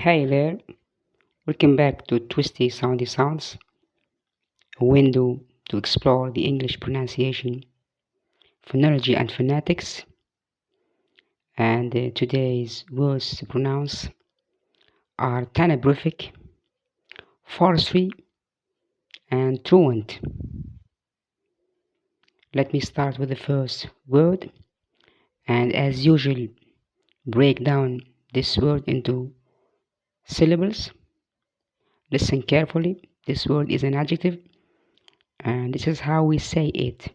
Hey there, welcome back to Twisty Soundy Sounds, a window to explore the English pronunciation, phonology, and phonetics. And today's words to pronounce are tenebrific, forestry, and truant. Let me start with the first word, and as usual, break down this word into syllables. Listen carefully. This word is an adjective, and this is how we say it.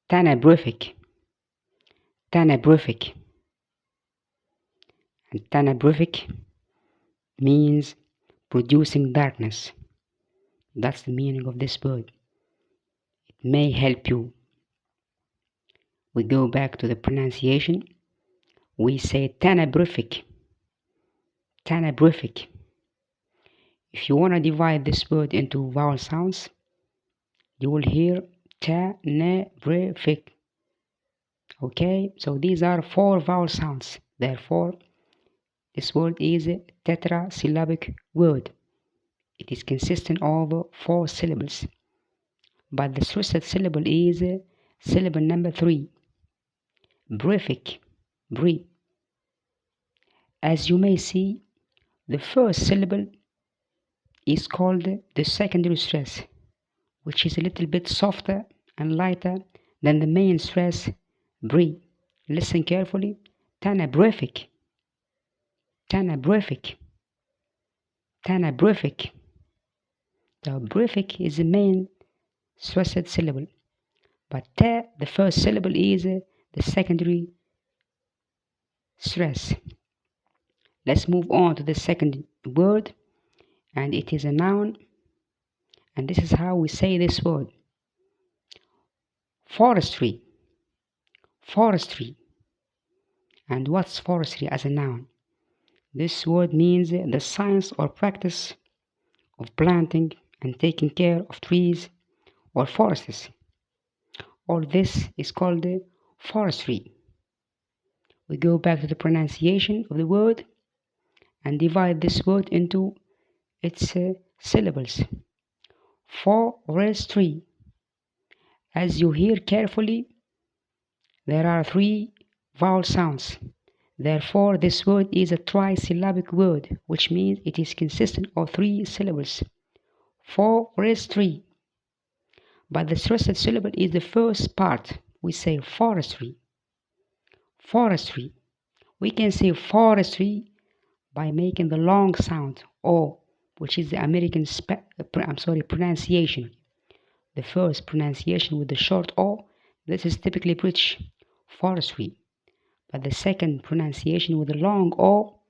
Tenebrific. Tenebrific. And tenebrific means producing darkness. That's the meaning of this word. It may help you. We go back to the pronunciation. We say tenebrific. Tenebrific. If you want to divide this word into vowel sounds, you will hear tenebrific. Okay, so these are 4 vowel sounds. Therefore, this word is a tetrasyllabic word. It is consistent of 4 syllables. But the stressed syllable is syllable number 3. Brific. Bri. As you may see, the first syllable is called the secondary stress, which is a little bit softer and lighter than the main stress, bri. Listen carefully. Tenebrific. Tenebrific. Tenebrific. The brific is the main stressed syllable, but the first syllable is the secondary stress. Let's move on to the second word, and it is a noun, and this is how we say this word. Forestry. Forestry. And what's forestry as a noun? This word means the science or practice of planting and taking care of trees or forests. All this is called forestry. We go back to the pronunciation of the word and divide this word into its syllables. Forestry. As you hear carefully, there are 3 vowel sounds. Therefore, this word is a trisyllabic word, which means it is consistent of 3 syllables. Forestry. But the stressed syllable is the first part. We say forestry. Forestry. We can say forestry by making the long sound O, which is the American pronunciation. The first pronunciation with the short O, this is typically British, forestry. But the second pronunciation with the long O,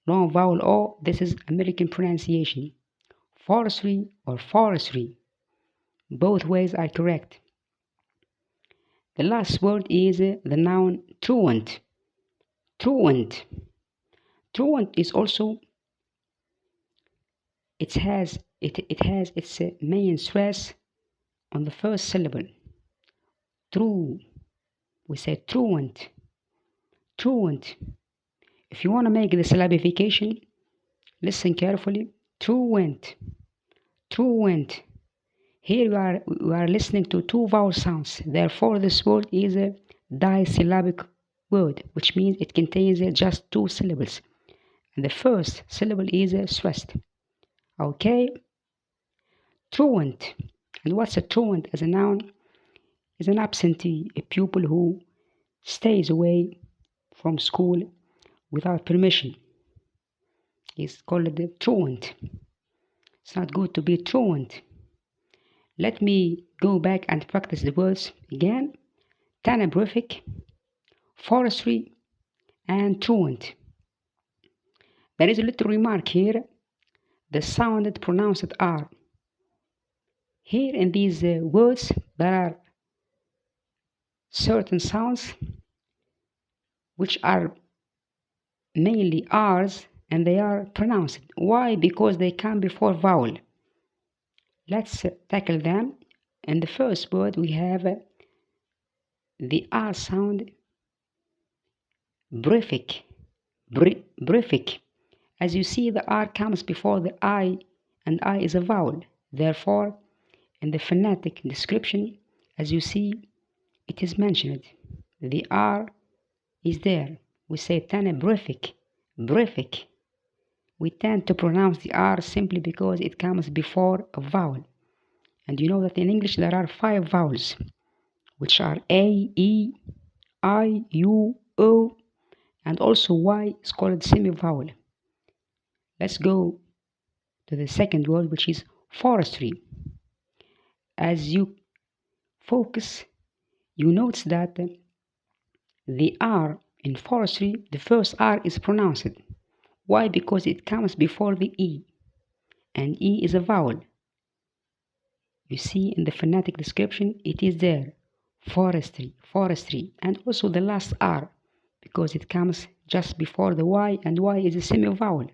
long vowel O, this is American pronunciation, forestry or forestry. Both ways are correct. The last word is the noun truant. Truant. Truant is also, it has its main stress on the first syllable. True. We say truant. Truant. If you want to make the syllabification, listen carefully. Truant. Truant. Here we are listening to 2 vowel sounds. Therefore, this word is a disyllabic word, which means it contains just 2 syllables. And the first syllable is stressed. Okay? Truant. And what's a truant as a noun? Is an absentee, a pupil who stays away from school without permission. It's called the truant. It's not good to be truant. Let me go back and practice the words again. Tenebrific, forestry, and truant. There is a little remark here. The sounded pronounced R. Here in these words, there are certain sounds which are mainly R's and they are pronounced. Why? Because they come before vowel. Let's tackle them. In the first word, we have the R sound, brific, brific. As you see, the R comes before the I, and I is a vowel. Therefore, in the phonetic description, as you see, it is mentioned. The R is there. We say tenebrific, brific. We tend to pronounce the R simply because it comes before a vowel. And you know that in English there are 5 vowels, which are A, E, I, U, O, and also Y is called semi-vowel. Let's go to the second word, which is forestry. As you focus, you notice that the R in forestry, the first R is pronounced. Why? Because it comes before the E, and E is a vowel. You see in the phonetic description, it is there. Forestry, forestry, and also the last R, because it comes just before the Y, and Y is a semi-vowel.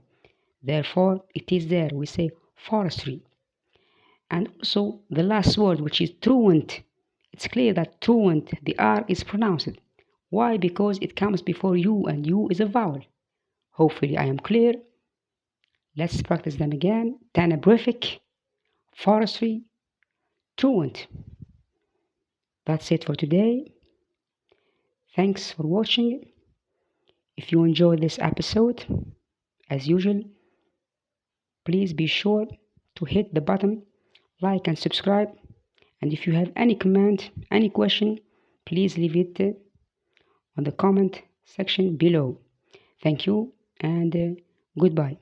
Therefore, it is there. We say forestry. And also the last word, which is truant. It's clear that truant, the R is pronounced. Why? Because it comes before U, and U is a vowel. Hopefully I am clear. Let's practice them again. Tenebrific, forestry, truant. That's it for today. Thanks for watching. If you enjoyed this episode, as usual, please be sure to hit the button, like and subscribe. And if you have any comment, any question, please leave it on the comment section below. Thank you and goodbye.